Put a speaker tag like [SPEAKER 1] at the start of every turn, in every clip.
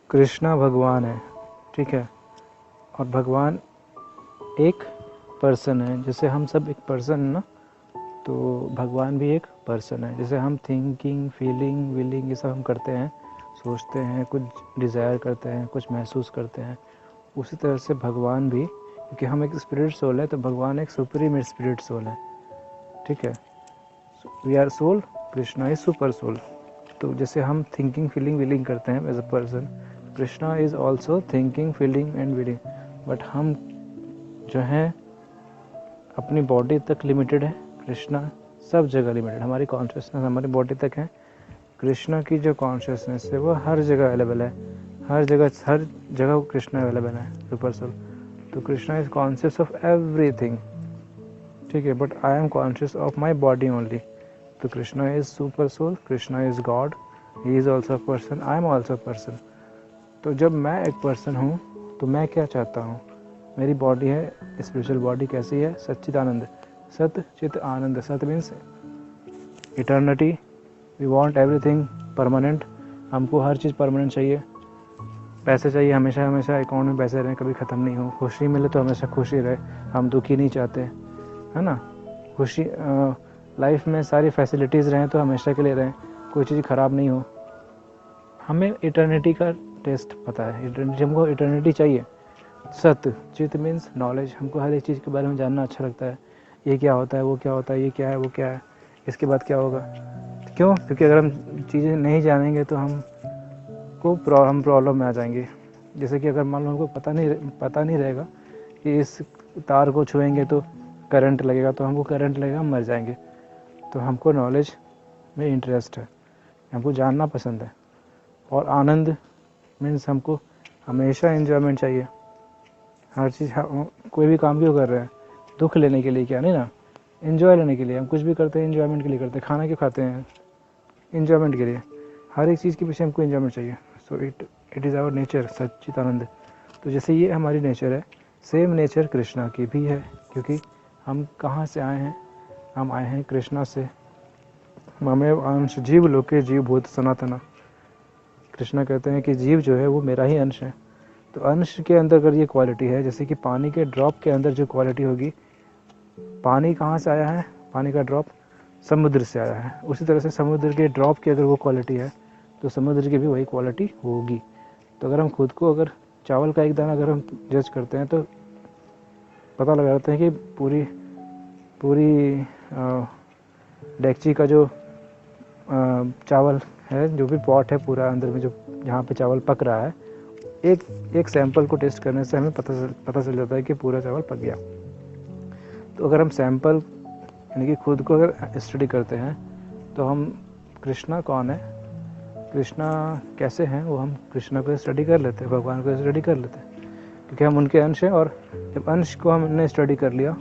[SPEAKER 1] कृष्णा भगवान है, ठीक है, और भगवान एक पर्सन है। जैसे हम सब एक पर्सन है ना, तो भगवान भी एक पर्सन है। जैसे हम थिंकिंग, फीलिंग, विलिंग ये सब हम करते हैं, सोचते हैं, कुछ डिज़ायर करते हैं, कुछ महसूस करते हैं, उसी तरह से भगवान भी, क्योंकि हम एक स्पिरिट सोल है, तो भगवान एक सुप्रीम स्पिरिट सोल है, ठीक है। We are soul, Krishna is super soul. तो जैसे हम थिंकिंग, फीलिंग, विलिंग करते हैं as a person, Krishna is also thinking, feeling and willing. But हम जो हैं अपनी बॉडी तक लिमिटेड है, कृष्णा सब जगह लिमिटेड। हमारी कॉन्शियसनेस हमारी बॉडी तक है, कृष्णा की जो कॉन्शियसनेस है वो हर जगह अवेलेबल है, हर जगह कृष्णा अवेलेबल है, सुपर सोल। तो Krishna is conscious of everything, ठीक है, but I am conscious of my body only. तो Krishna is super soul, Krishna is God, he is also person, I am also person. तो जब मैं एक पर्सन हूँ तो मैं क्या चाहता हूँ, मेरी बॉडी है, स्पिरिचुअल बॉडी कैसी है, सच्चिदानंद, सत चित आनंद। सत means eternity, we want everything permanent, हमको हर चीज़ परमानेंट चाहिए। पैसे चाहिए हमेशा हमेशा अकाउंट में पैसे रहें, कभी ख़त्म नहीं हो। खुशी मिले तो हमेशा खुशी रहे, हम दुखी नहीं चाहते, है ना। खुशी लाइफ में सारी फैसिलिटीज़ रहें तो हमेशा के लिए रहें, कोई चीज़ ख़राब नहीं हो। हमें इटर्निटी का टेस्ट पता है, इटर्निटी, हमको इटर्निटी चाहिए। सत्य, चित मीन्स नॉलेज, हमको हर एक चीज़ के बारे में जानना अच्छा लगता है। ये क्या होता है, वो क्या होता है, ये क्या है, वो क्या है, इसके बाद क्या होगा। क्यों? क्योंकि अगर हम चीज़ें नहीं जानेंगे तो हम प्रॉब्लम में आ जाएंगे। जैसे कि अगर मान लो हमको पता नहीं रहेगा कि इस तार को छुएंगे तो करंट लगेगा, तो हमको करंट लगेगा, हम मर जाएंगे। तो हमको नॉलेज में इंटरेस्ट है, हमको जानना पसंद है। और आनंद मीन्स हमको हमेशा एंजॉयमेंट चाहिए, हर चीज़। कोई भी काम क्यों कर रहे हैं, दुख लेने के लिए क्या, नहीं ना, एंजॉय लेने के लिए। हम कुछ भी करते हैं एंजॉयमेंट के लिए करते हैं, खाना क्यों खाते हैं, एंजॉयमेंट के लिए। हर एक चीज़ के पीछे हमको एंजॉयमेंट चाहिए। So it is our nature, सच्चिदानंद। तो जैसे ये हमारी नेचर है, सेम नेचर कृष्णा की भी है। क्योंकि हम कहाँ से आए हैं, हम आए हैं कृष्णा से। ममेव अंश जीव लोके जीव भूत सनातना। कृष्णा कहते हैं कि जीव जो है वो मेरा ही अंश है। तो अंश के अंदर अगर ये क्वालिटी है, जैसे कि पानी के ड्रॉप के अंदर जो क्वालिटी होगी, पानी कहाँ से आया है, पानी का ड्रॉप समुद्र से आया है, उसी तरह से समुद्र के ड्रॉप की अगर वो क्वालिटी है तो समुद्र की भी वही क्वालिटी होगी। तो अगर हम खुद को, अगर चावल का एक दाना अगर हम जज करते हैं तो पता लगाते हैं कि पूरी डेगची का जो चावल है, जो भी पॉट है पूरा अंदर में, जो जहाँ पे चावल पक रहा है, एक सैंपल को टेस्ट करने से हमें पता चल जाता है कि पूरा चावल पक गया। तो अगर हम सैंपल यानी कि खुद को अगर स्टडी करते हैं तो हम कृष्णा कौन है, कृष्णा कैसे हैं, वो हम कृष्णा को स्टडी कर लेते हैं, भगवान को स्टडी कर लेते हैं, क्योंकि हम उनके अंश हैं। और जब अंश को हमने स्टडी कर लिया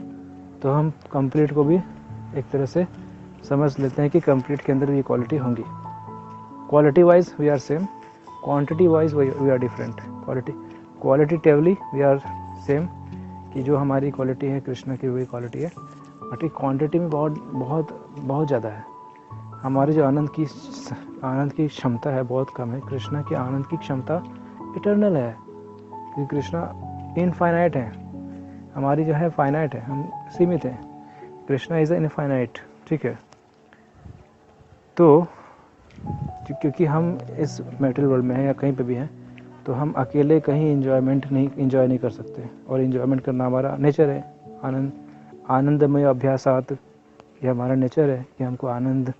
[SPEAKER 1] तो हम कंप्लीट को भी एक तरह से समझ लेते हैं कि कंप्लीट के अंदर भी ये क्वालिटी होंगी। Quality wise we are same, quantity wise we are different. Qualitatively we are same, कि जो हमारी क्वालिटी है कृष्णा की वही क्वालिटी है, बट ये क्वांटिटी में बहुत बहुत बहुत ज़्यादा है। हमारी जो आनंद की क्षमता है बहुत कम है, कृष्णा की आनंद की क्षमता इटर्नल है, क्योंकि कृष्णा इनफाइनाइट है, हमारी जो है फाइनाइट है, हम सीमित हैं। कृष्णा इज़ इनफाइनाइट, ठीक है। तो क्योंकि हम इस मेटेरियल वर्ल्ड में हैं या कहीं पे भी हैं, तो हम अकेले कहीं एंजॉय नहीं कर सकते, और एंजॉयमेंट करना हमारा नेचर है। आनंदमय अभ्यासात, ये हमारा नेचर है कि हमको आनंद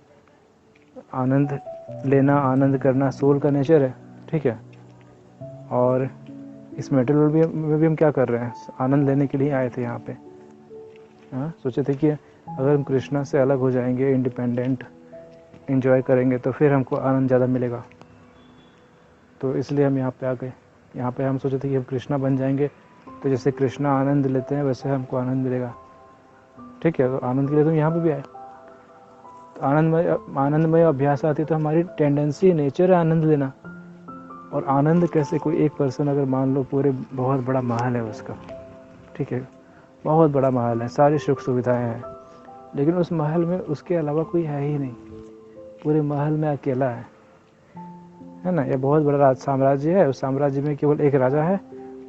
[SPEAKER 1] लेना, आनंद करना सोल का नेचर है, ठीक है। और इस मेटेरियल वर्ल्ड में भी हम क्या कर रहे हैं, आनंद लेने के लिए आए थे यहाँ पे। हाँ, सोचे थे कि अगर हम कृष्णा से अलग हो जाएंगे, इंडिपेंडेंट एंजॉय करेंगे, तो फिर हमको आनंद ज़्यादा मिलेगा। तो इसलिए हम यहाँ पे आ गए। यहाँ पे हम सोचे थे कि हम कृष्णा बन जाएंगे, तो जैसे कृष्णा आनंद लेते हैं वैसे हमको आनंद मिलेगा, ठीक है। तो आनंद के लिए तो यहाँ पे भी आए। तो आनंदमय अभ्यास आती है, तो हमारी टेंडेंसी, नेचर है आनंद लेना। और आनंद कैसे, कोई एक पर्सन अगर मान लो पूरे बहुत बड़ा महल है उसका, ठीक है, बहुत बड़ा महल है, सारी सुख सुविधाएं हैं, लेकिन उस महल में उसके अलावा कोई है ही नहीं, पूरे महल में अकेला है है ना। ये बहुत बड़ा साम्राज्य है, उस साम्राज्य में केवल एक राजा है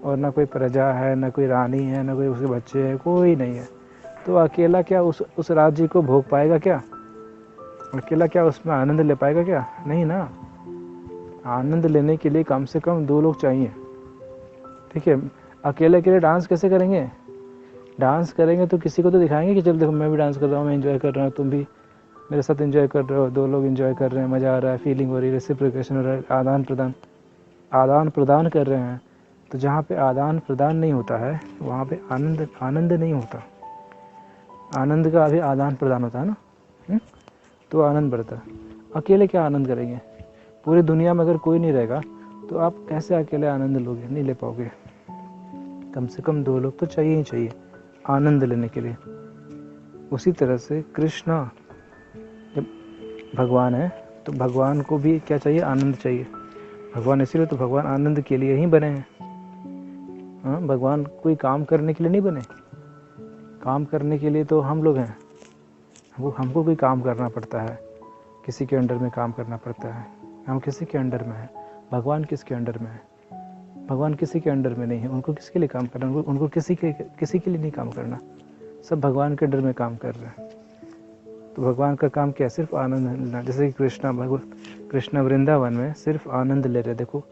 [SPEAKER 1] और ना कोई प्रजा है, ना कोई रानी है, ना कोई उसके बच्चे हैं, कोई नहीं है। तो अकेला क्या उस राज्य को भोग पाएगा क्या? अकेला क्या उसमें आनंद ले पाएगा क्या? नहीं ना। आनंद लेने के लिए कम से कम 2 लोग चाहिए। ठीक है, अकेले अकेले डांस कैसे करेंगे? डांस करेंगे तो किसी को तो दिखाएंगे कि चल देखो मैं भी डांस कर रहा हूँ, मैं एंजॉय कर रहा हूँ, तुम भी मेरे साथ एंजॉय कर रहे हो, 2 लोग एंजॉय कर रहे हैं, मज़ा आ रहा है, फीलिंग हो रही है, रेसिप्रोकेशन हो रहा है, आदान प्रदान कर रहे हैं। तो जहाँ पे आदान प्रदान नहीं होता है वहाँ पे आनंद नहीं होता। आनंद का अभी आदान प्रदान होता है ना, तो आनंद बढ़ता है। अकेले क्या आनंद करेंगे? पूरी दुनिया में अगर कोई नहीं रहेगा तो आप कैसे अकेले आनंद लोगे? नहीं ले पाओगे। कम से कम 2 लोग तो चाहिए ही चाहिए आनंद लेने के लिए। उसी तरह से कृष्णा जब भगवान है तो भगवान को भी क्या चाहिए? आनंद चाहिए। भगवान इसीलिए तो भगवान आनंद के लिए ही बने हैं। हाँ, भगवान कोई काम करने के लिए नहीं बने। काम करने के लिए तो हम लोग हैं, हमको कोई काम करना पड़ता है, किसी के अंडर में काम करना पड़ता है। हम किसी के अंडर में हैं। भगवान किसके अंडर में है? भगवान किसी के अंडर में नहीं है। उनको किसके लिए काम करना? उनको किसी के लिए नहीं काम करना। सब भगवान के अंडर में काम कर रहे हैं। तो भगवान का काम क्या है? सिर्फ आनंद लेना। जैसे कि कृष्णा वृंदावन में सिर्फ आनंद ले रहे। देखो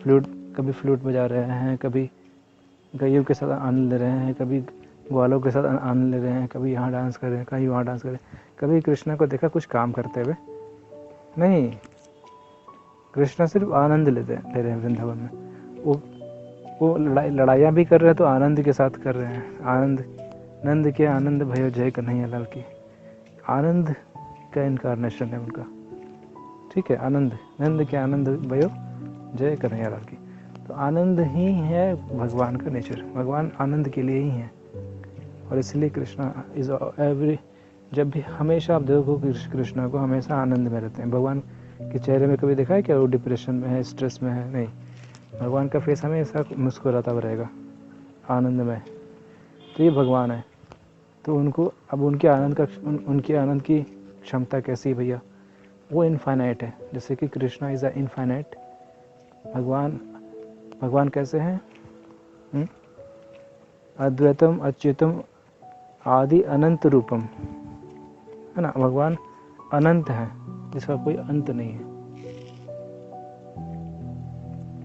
[SPEAKER 1] कभी फ्लूट बजा रहे हैं, कभी गैयों के साथ आनंद ले रहे हैं, कभी ग्वालों के साथ आनंद ले रहे हैं, कभी यहाँ डांस कर रहे हैं, कहीं वहाँ डांस कर रहे हैं। कभी कृष्णा को देखा कुछ काम करते हुए? नहीं। कृष्णा सिर्फ आनंद ले रहे हैं वृंदावन में। वो लड़ाइयाँ भी कर रहे हैं तो आनंद के साथ कर रहे हैं। आनंद नंद के आनंद भयो जय कन्हैया लाल की। आनंद का इनकारनेशन है उनका। ठीक है, आनंद, नंद के आनंद भयो जय कन्हैया लाल की। तो आनंद ही है भगवान का नेचर। भगवान आनंद के लिए ही है और इसलिए कृष्णा इज जब भी हमेशा आप देखो कृष्णा को हमेशा आनंद में रहते हैं। भगवान के चेहरे में कभी देखा है क्या वो डिप्रेशन में है, स्ट्रेस में है? नहीं। भगवान का फेस हमेशा मुस्कुराता हुआ रहेगा, आनंद में। तो ये भगवान है। तो उनको अब उनके आनंद की क्षमता कैसी है भैया? वो इनफाइनाइट है। जैसे कि कृष्णा इज अ इनफाइनाइट। भगवान कैसे हैं? अद्वैतम अच्युतम आदि अनंत रूपम, है ना। भगवान अनंत है, जिसका कोई अंत नहीं है।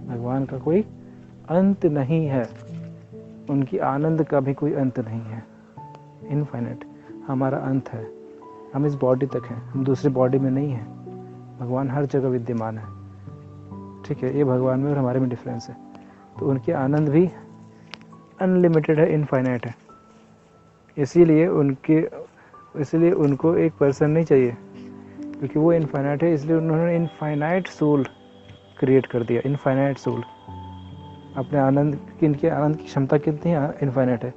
[SPEAKER 1] भगवान का कोई अंत नहीं है। उनकी आनंद का भी कोई अंत नहीं है। इनफाइनाइट। हमारा अंत है। हम इस बॉडी तक हैं, हम दूसरी बॉडी में नहीं हैं। भगवान हर जगह विद्यमान है। ठीक है, ये भगवान में और हमारे में डिफरेंस है। तो उनके आनंद भी अनलिमिटेड है, इनफाइनाइट है। इसीलिए उनको एक पर्सन नहीं चाहिए, क्योंकि वो इनफाइनाइट है। इसलिए उन्होंने इनफाइनाइट सोल क्रिएट कर दिया। इनफाइनाइट सोल अपने आनंद की, इनके आनंद की क्षमता कितनी है? इनफाइनाइट है।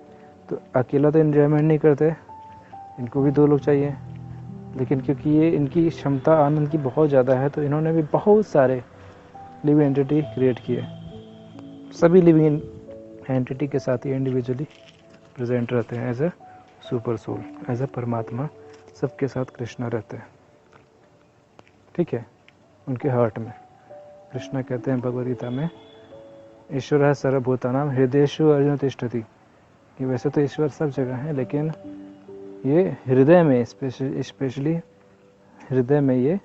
[SPEAKER 1] तो अकेला तो एंजॉयमेंट नहीं करते, इनको भी 2 लोग चाहिए। लेकिन क्योंकि ये इनकी क्षमता आनंद की बहुत ज़्यादा है तो इन्होंने भी बहुत सारे लिविंग एंटिटी क्रिएट किए। सभी लिविंग एंटिटी के साथ ही इंडिविजुअली प्रेजेंट रहते हैं as a super soul, as a Paramatma. सबके साथ कृष्णा रहते हैं। ठीक है, उनके हार्ट में। कृष्णा कहते हैं भगवद गीता में, ईश्वर है सर्वभूतानां हृदयेषु अर्जुन तिष्ठति। कि वैसे तो ईश्वर सब जगह है, लेकिन ये हृदय में, स्पेशली हृदय में ये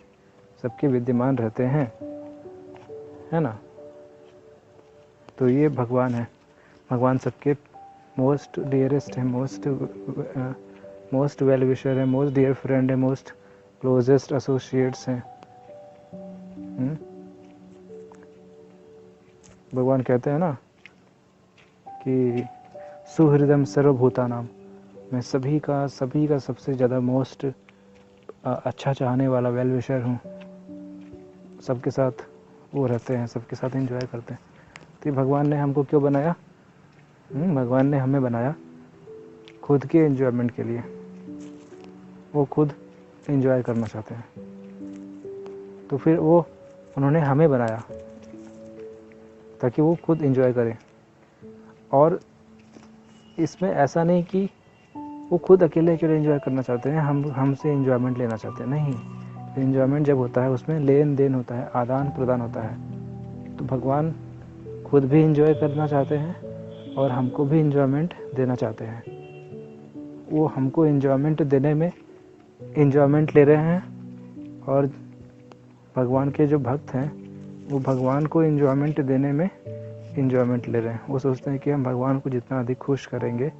[SPEAKER 1] सबके विद्यमान रहते हैं, है ना। तो ये भगवान है। भगवान सबके मोस्ट डियरेस्ट है, मोस्ट वेल विशर है, मोस्ट डियर फ्रेंड है, मोस्ट क्लोजेस्ट एसोसिएट्स हैं। भगवान कहते हैं ना कि सुहृदम सर्वभूतानाम, मैं सभी का सबसे ज़्यादा मोस्ट अच्छा चाहने वाला वेल विशर हूँ। सबके साथ वो रहते हैं, सबके साथ एंजॉय करते हैं। तो भगवान ने हमको क्यों बनाया? भगवान ने हमें बनाया खुद के एंजॉयमेंट के लिए। वो खुद एंजॉय करना चाहते हैं, तो फिर उन्होंने हमें बनाया ताकि वो खुद एंजॉय करें। और इसमें ऐसा नहीं कि वो खुद अकेले एंजॉय करना चाहते हैं, हमसे एंजॉयमेंट लेना चाहते हैं। नहीं, एंजॉयमेंट जब होता है उसमें लेन देन होता है, आदान प्रदान होता है। तो भगवान खुद भी इंजॉय करना चाहते हैं और हमको भी इंजॉयमेंट देना चाहते हैं। वो हमको इंजॉयमेंट देने में इंजॉयमेंट ले रहे हैं और भगवान के जो भक्त हैं वो भगवान को इंजॉयमेंट देने में इंजॉयमेंट ले रहे हैं। वो सोचते हैं कि हम भगवान को जितना अधिक खुश करेंगे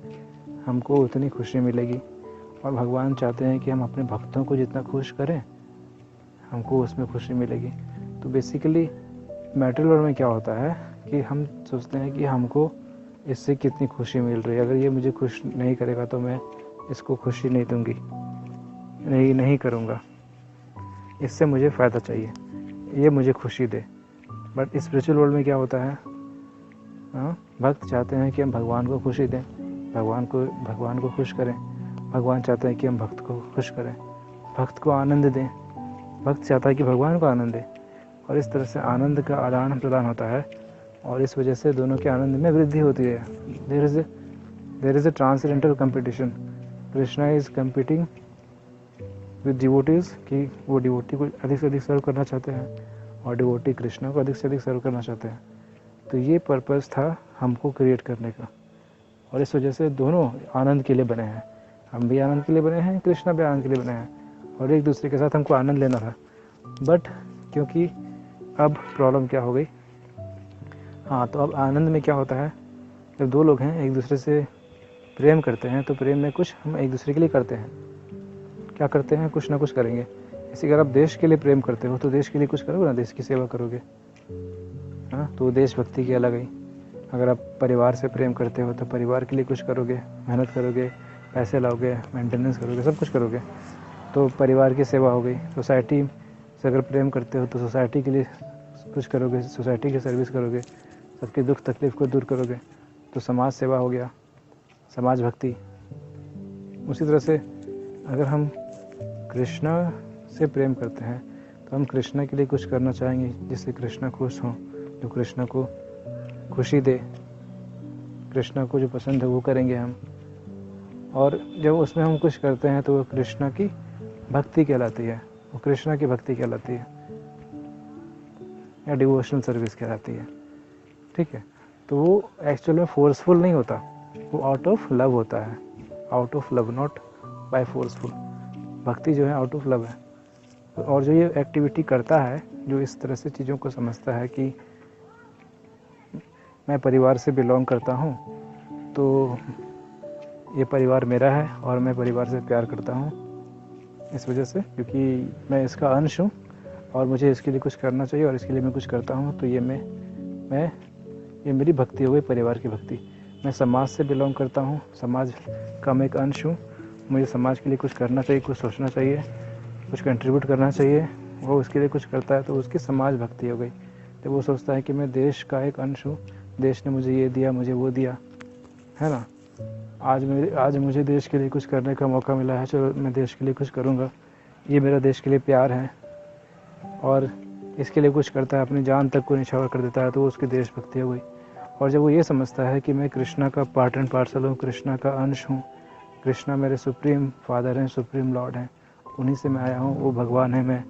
[SPEAKER 1] हमको उतनी खुशी मिलेगी, और भगवान चाहते हैं कि हम अपने भक्तों को जितना खुश करें हमको उसमें खुशी मिलेगी। तो बेसिकली मैटरल वर्ल्ड में क्या होता है कि हम सोचते हैं कि हमको इससे कितनी खुशी मिल रही है, अगर ये मुझे खुश नहीं करेगा तो मैं इसको खुशी नहीं दूंगी, नहीं करूँगा, इससे मुझे फ़ायदा चाहिए, ये मुझे खुशी दे। बट स्पिरिचुअल वर्ल्ड में क्या होता है, भक्त चाहते हैं कि हम भगवान को खुशी दें, भगवान को खुश करें। भगवान चाहते हैं कि हम भक्त को खुश करें, भक्त को आनंद दें। भक्त चाहता है कि भगवान को आनंद दे, और इस तरह से आनंद का आदान प्रदान होता है, और इस वजह से दोनों के आनंद में वृद्धि होती है। There is a transcendental competition. Krishna is competing with devotees कि वो डिवोटी को अधिक से अधिक सर्व करना चाहते हैं और डिवोटी कृष्णा को अधिक से अधिक सर्व करना चाहते हैं। तो ये पर्पस था हमको क्रिएट करने का, और इस वजह से दोनों आनंद के लिए बने हैं। हम भी आनंद के लिए बने हैं, कृष्णा भी आनंद के लिए बने हैं, और एक दूसरे के साथ हमको आनंद लेना था। बट क्योंकि अब प्रॉब्लम क्या हो गई, तो अब आनंद में क्या होता है, जब दो लोग हैं एक दूसरे से प्रेम करते हैं तो प्रेम में कुछ हम एक दूसरे के लिए करते हैं। क्या करते हैं, कुछ ना कुछ करेंगे। इसी अगर आप देश के लिए प्रेम करते हो तो देश के लिए कुछ करोगे ना, देश की सेवा करोगे, तो देशभक्ति की अलग ही। अगर आप परिवार से प्रेम करते हो तो परिवार के लिए कुछ करोगे, मेहनत करोगे, पैसे लाओगे, मेंटेनेंस करोगे, सब कुछ करोगे, तो परिवार की सेवा हो गई। सोसाइटी से अगर प्रेम करते हो तो सोसाइटी के लिए कुछ करोगे, सोसाइटी की सर्विस करोगे, सबके दुख तकलीफ को दूर करोगे, तो समाज सेवा हो गया, समाज भक्ति। उसी तरह से अगर हम कृष्णा से प्रेम करते हैं तो हम कृष्णा के लिए कुछ करना चाहेंगे जिससे कृष्णा खुश हों, जो कृष्णा को खुशी दे, कृष्णा को जो पसंद है वो करेंगे हम। और जब उसमें हम कुछ करते हैं तो वो कृष्णा की भक्ति कहलाती है, वो कृष्णा की भक्ति कहलाती है, या डिवोशनल सर्विस कहलाती है। ठीक है, तो वो एक्चुअल में फोर्सफुल नहीं होता, वो आउट ऑफ लव होता है, out of love, not by forceful. भक्ति जो है आउट ऑफ लव है। और जो ये एक्टिविटी करता है, जो इस तरह से चीज़ों को समझता है कि मैं परिवार से बिलोंग करता हूँ, तो ये परिवार मेरा है और मैं परिवार से प्यार करता हूँ इस वजह से, क्योंकि मैं इसका अंश हूँ और मुझे इसके लिए कुछ करना चाहिए और इसके लिए मैं कुछ करता हूँ, तो ये मेरी भक्ति हो गई, परिवार की भक्ति। मैं समाज से बिलोंग करता हूँ, समाज का मैं एक अंश हूँ, मुझे समाज के लिए कुछ करना चाहिए, कुछ सोचना चाहिए, कुछ कंट्रीब्यूट करना चाहिए, वो उसके लिए कुछ करता है तो उसकी समाज भक्ति हो गई। तो वो सोचता है कि मैं देश का एक अंश हूँ, देश ने मुझे ये दिया, मुझे वो दिया, है ना, आज मुझे देश के लिए कुछ करने का मौका मिला है, चलो मैं देश के लिए कुछ करूँगा, ये मेरा देश के लिए प्यार है, और इसके लिए कुछ करता है, अपनी जान तक को निछावर कर देता है, तो वो उसकी देशभक्ति हो गई। और जब वो ये समझता है कि मैं कृष्णा का पार्ट एंड पार्सल हूँ, कृष्णा का अंश हूँ, कृष्णा मेरे सुप्रीम फादर हैं, सुप्रीम लॉर्ड हैं, उन्हीं से मैं आया हूँ, वो भगवान है, मैं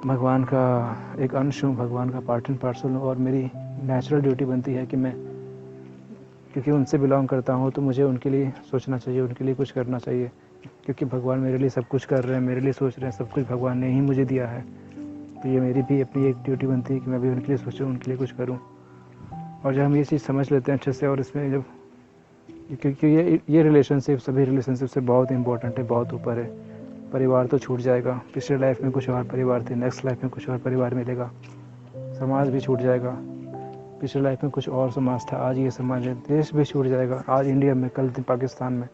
[SPEAKER 1] भगवान का एक अंश हूँ, भगवान का पार्ट एंड पार्सल हूँ, और मेरी नेचुरल ड्यूटी बनती है कि मैं, क्योंकि उनसे बिलोंग करता हूँ तो मुझे उनके लिए सोचना चाहिए, उनके लिए कुछ करना चाहिए, क्योंकि भगवान मेरे लिए सब कुछ कर रहे हैं, मेरे लिए सोच रहे हैं, सब कुछ भगवान ने ही मुझे दिया है, तो ये मेरी भी अपनी एक ड्यूटी बनती है कि मैं भी उनके लिए सोचूं, उनके लिए कुछ करूं। और जब हम ये चीज़ समझ लेते हैं अच्छे से, और इसमें जब, क्योंकि ये रिलेशनशिप सभी रिलेशनशिप से बहुत इंपॉर्टेंट है, बहुत ऊपर है। परिवार तो छूट जाएगा, पिछले लाइफ में कुछ और परिवार थे, नेक्स्ट लाइफ में कुछ और परिवार मिलेगा, समाज भी छूट जाएगा, पिछले लाइफ में कुछ और समाज था, आज ये समाज है, देश भी छूट जाएगा, आज इंडिया में, कल दिन पाकिस्तान में,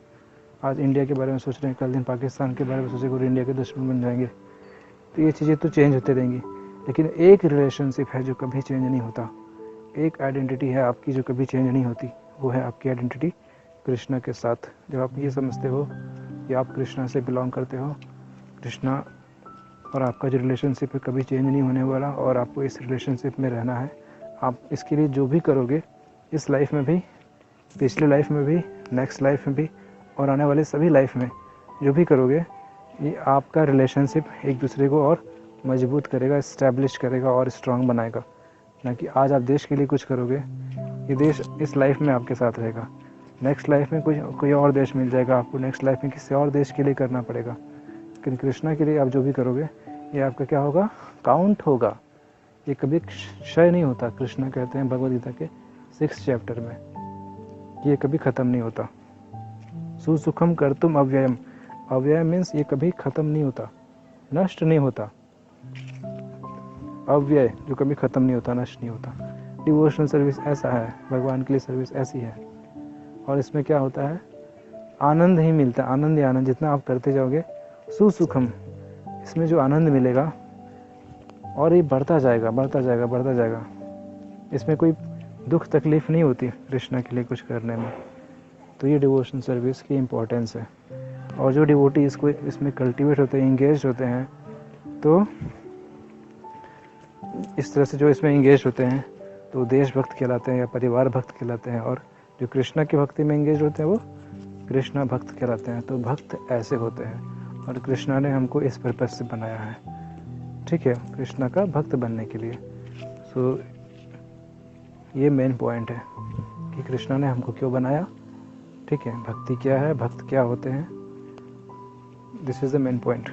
[SPEAKER 1] आज इंडिया के बारे में सोच रहे हैं, कल दिन पाकिस्तान के बारे में सोचेंगे और इंडिया के दुश्मन बन जाएंगे। तो ये चीज़ें तो चेंज होते रहेंगी, लेकिन एक रिलेशनशिप है जो कभी चेंज नहीं होता, एक आइडेंटिटी है आपकी जो कभी चेंज नहीं होती, वो है आपकी आइडेंटिटी कृष्णा के साथ। जब आप ये समझते हो कि आप कृष्णा से बिलोंग करते हो, कृष्णा और आपका जो रिलेशनशिप है कभी चेंज नहीं होने वाला, और आपको इस रिलेशनशिप में रहना है। आप इसके लिए जो भी करोगे, इस लाइफ में भी, पिछले लाइफ में भी, नेक्स्ट लाइफ में भी, और आने वाले सभी लाइफ में जो भी करोगे, ये आपका रिलेशनशिप एक दूसरे को और मजबूत करेगा, इस्टेब्लिश करेगा और स्ट्रांग बनाएगा। ना कि आज आप देश के लिए कुछ करोगे, ये देश इस लाइफ में आपके साथ रहेगा, नेक्स्ट लाइफ में कोई और देश मिल जाएगा आपको, नेक्स्ट लाइफ में किसी और देश के लिए करना पड़ेगा। लेकिन कृष्णा के लिए आप जो भी करोगे ये आपका क्या होगा, काउंट होगा, ये कभी क्षय नहीं होता। कृष्णा कहते हैं भगवद गीता के 6th चैप्टर में, ये कभी ख़त्म नहीं होता। सुसुखम कर्तुम अव्ययम, अव्यय मीन्स ये कभी ख़त्म नहीं होता, नष्ट नहीं होता। अव्यय जो कभी ख़त्म नहीं होता, नष्ट नहीं होता। डिवोशनल सर्विस ऐसा है, भगवान के लिए सर्विस ऐसी है। और इसमें क्या होता है, आनंद ही मिलता है, आनंद ही आनंद। जितना आप करते जाओगे सुसुखम, इसमें जो आनंद मिलेगा और ये बढ़ता जाएगा बढ़ता जाएगा बढ़ता जाएगा। इसमें कोई दुख तकलीफ नहीं होती कृष्णा के लिए कुछ करने में। तो ये डिवोशनल सर्विस की इम्पोर्टेंस है। और जो डिवोटी इसमें कल्टीवेट होते हैं, इंगेज होते हैं, तो इस तरह से जो इसमें इंगेज होते हैं तो देशभक्त कहलाते हैं या परिवार भक्त कहलाते हैं। और जो कृष्णा की भक्ति में इंगेज होते हैं वो कृष्णा भक्त कहलाते हैं। तो भक्त ऐसे होते हैं और कृष्णा ने हमको इस पर्पज से बनाया है, ठीक है, कृष्णा का भक्त बनने के लिए। सो ये मेन पॉइंट है कि कृष्णा ने हमको क्यों बनाया, ठीक है, भक्ति क्या है, भक्त क्या होते हैं, this is the main point.